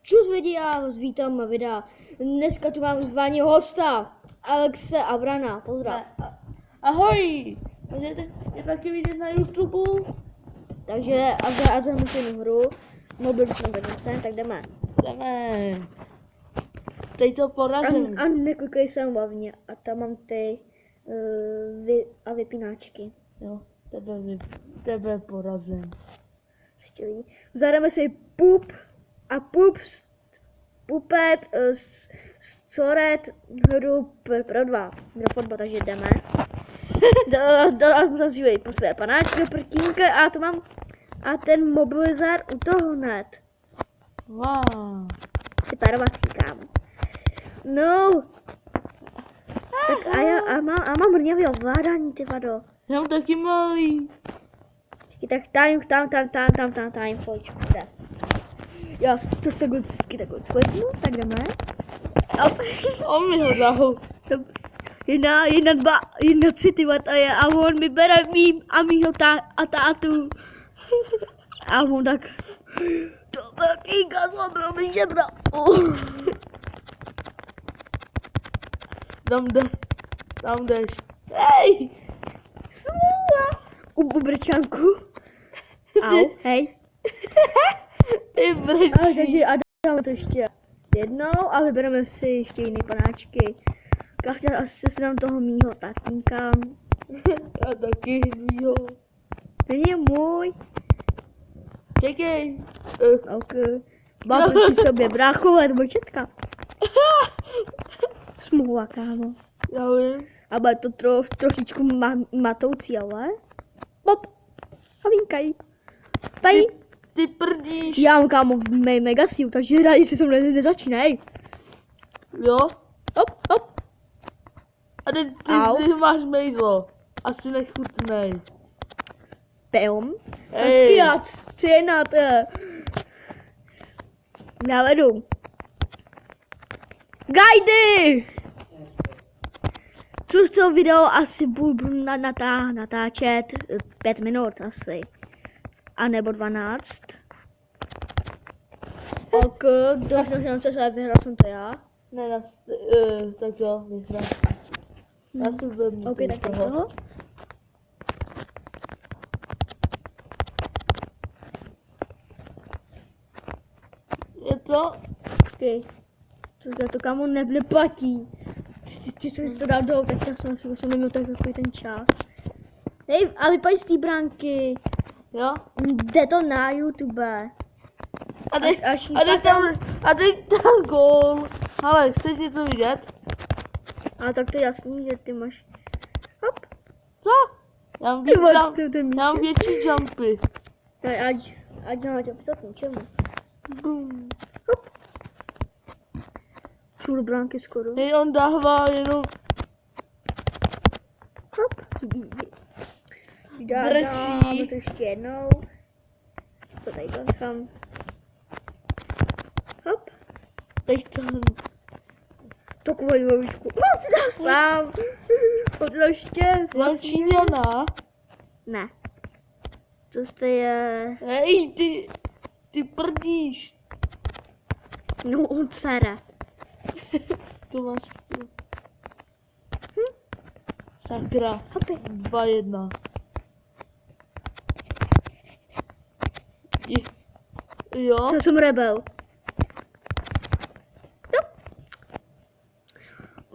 Čus lidi, já vás vítám na videa. Dneska tu mám zvaného hosta, Alexe Avrana, pozdrav. Ahoj, je taky vidět na YouTube? Takže a zahnu si jednu hru, mobil jsem vedoucem, tak jdeme. Jdeme. Teď to porazím. A nekoukej se hlavně, a tam mám ty vypínáčky. Jo, tebe porazím. Zahrajeme si Pupet Coret hru pro 2 pro fotbal, takže jdeme. Zazívej po své panáčky do prkínka a to mám a ten mobilizár u toho hned. Wow. Ty parovací, kámo. No. Tak a mám mrňavý ovládání, ty vado. Já mám taky malý. Tak time, pojď, jde. Já to se vždycky tak odsklepnu, tak jdeme. On mi ho zahou. Jedna, dva, tři, ty a on mi bere mýho tátu. A on tak, to velkýka zlobil mi žebra. Tam jdeš. Hej! Smůla. U brčanku. Au, hej. Ty brečí. Takže a dáme to ještě jednou a vybereme si ještě jiné panáčky. Chtěl asi si dám toho mýho tatínka. Já taky jo. Ten je můj. Čekej. Ok. Mám proti sobě bráchové nebo četka. Smůla, kámo. Já vím. A bude to trošičku matoucí, ale. Pop. A vínkají. Pají. Ty prdíš. Já mám, kámo, mega sílu, takže hrají si se mnou nezačínej. Jo? Hop. A ty Au. si máš mejdlo. Asi nechutnej. Peom. Ej. Cena, já vedu. Gajdy! Co z toho video asi budu natáčet 5 minut asi. A nebo 12. Ok, došlo šance, že vyhrál jsem to já. Ne, tak jo, vyhrál. Já si vezmu Ok, tak toho. Je to? Počkej. To kamo neplatí. Ty jsi to dal dolů, tak já jsem neměl takový ten čas. Hej, a vypadí z té bránky. Jo? Jde to na YouTube. A teď tam gól. Ale chceš něco vidět? Ale tak to je jasný, že ty máš. Hop. Co? Já mám Ty vole, já mám větší jumpy. Ať na tě psat ničemu. Bum. Hop. Šul do bránky skoro. Hej, on dává jenom... Hop. Brčí. To ještě jednou. To tady to nechám. Hop. Teď to... Takovou babičku. No, ty dal sám. To ještě. Mám Číňana. Ne. To je... Hej, ty prdíš. No, on sere. To máš... Sakra. Hopy. 2-1. Jo? To jsem rebel.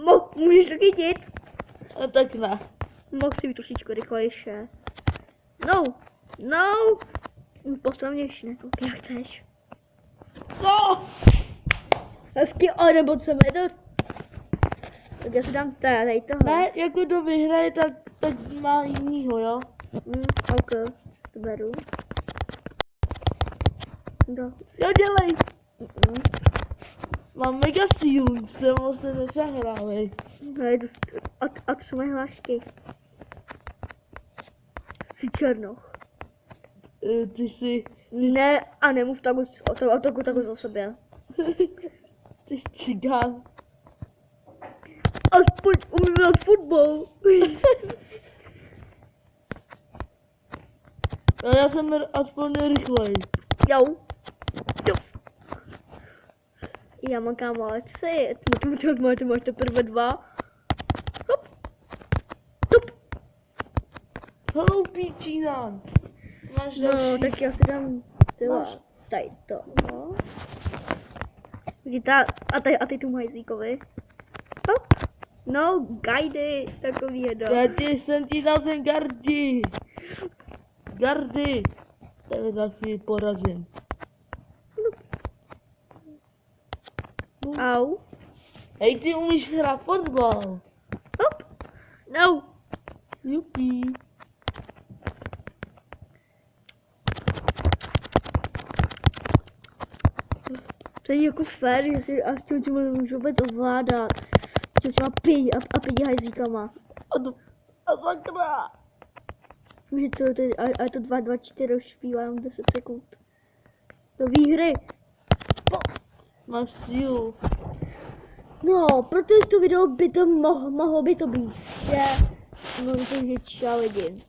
No. Můžeš to chytit? A tak ne. Mohl si být trošičku rychlejší. No. Poslavnější, ne? Jak chceš. Co? Hezky, nebo co jde? Tak já si dám tady toho. Ne, jako kdo vyhraje, tak má jinýho, jo? Ok, to beru. Jo, dělej. Mám mega sílu, jsem se nezahrávej. Hej, a to jsou moje hlášky. Jsi černoch. Ty jsi... Ne, a nemluv tak o sobě. Ty jsi cigán. Aspoň umím hrát fotbal. No já jsem aspoň rychlej. Jo. Já mám kámo, ale 3. Ty máš teprve 2. Hop. Top. Hloupý Čínan. Máš No, další. tak já si dám tyhle, Máš- tady to. No. Vidíte, a ty tu hajzlíkovi. Hop. No, guidy, takový je do. Jsem ti dal sem gardy. Gardy. Tebe za chvíli porazím. Au. Hej, ty umíš hrát fotbal. Hop. No. Jupí. To je jako fér, že si a s tím si můžu vůbec ovládat. S těma 5 hajzlíkama. A sakra. Může a je to 2-2-4 už špívá jenom 10 sekund. Do výhry. Máš sílu. No, protože to video by to mohlo by to být vše. No, takže čau lidi.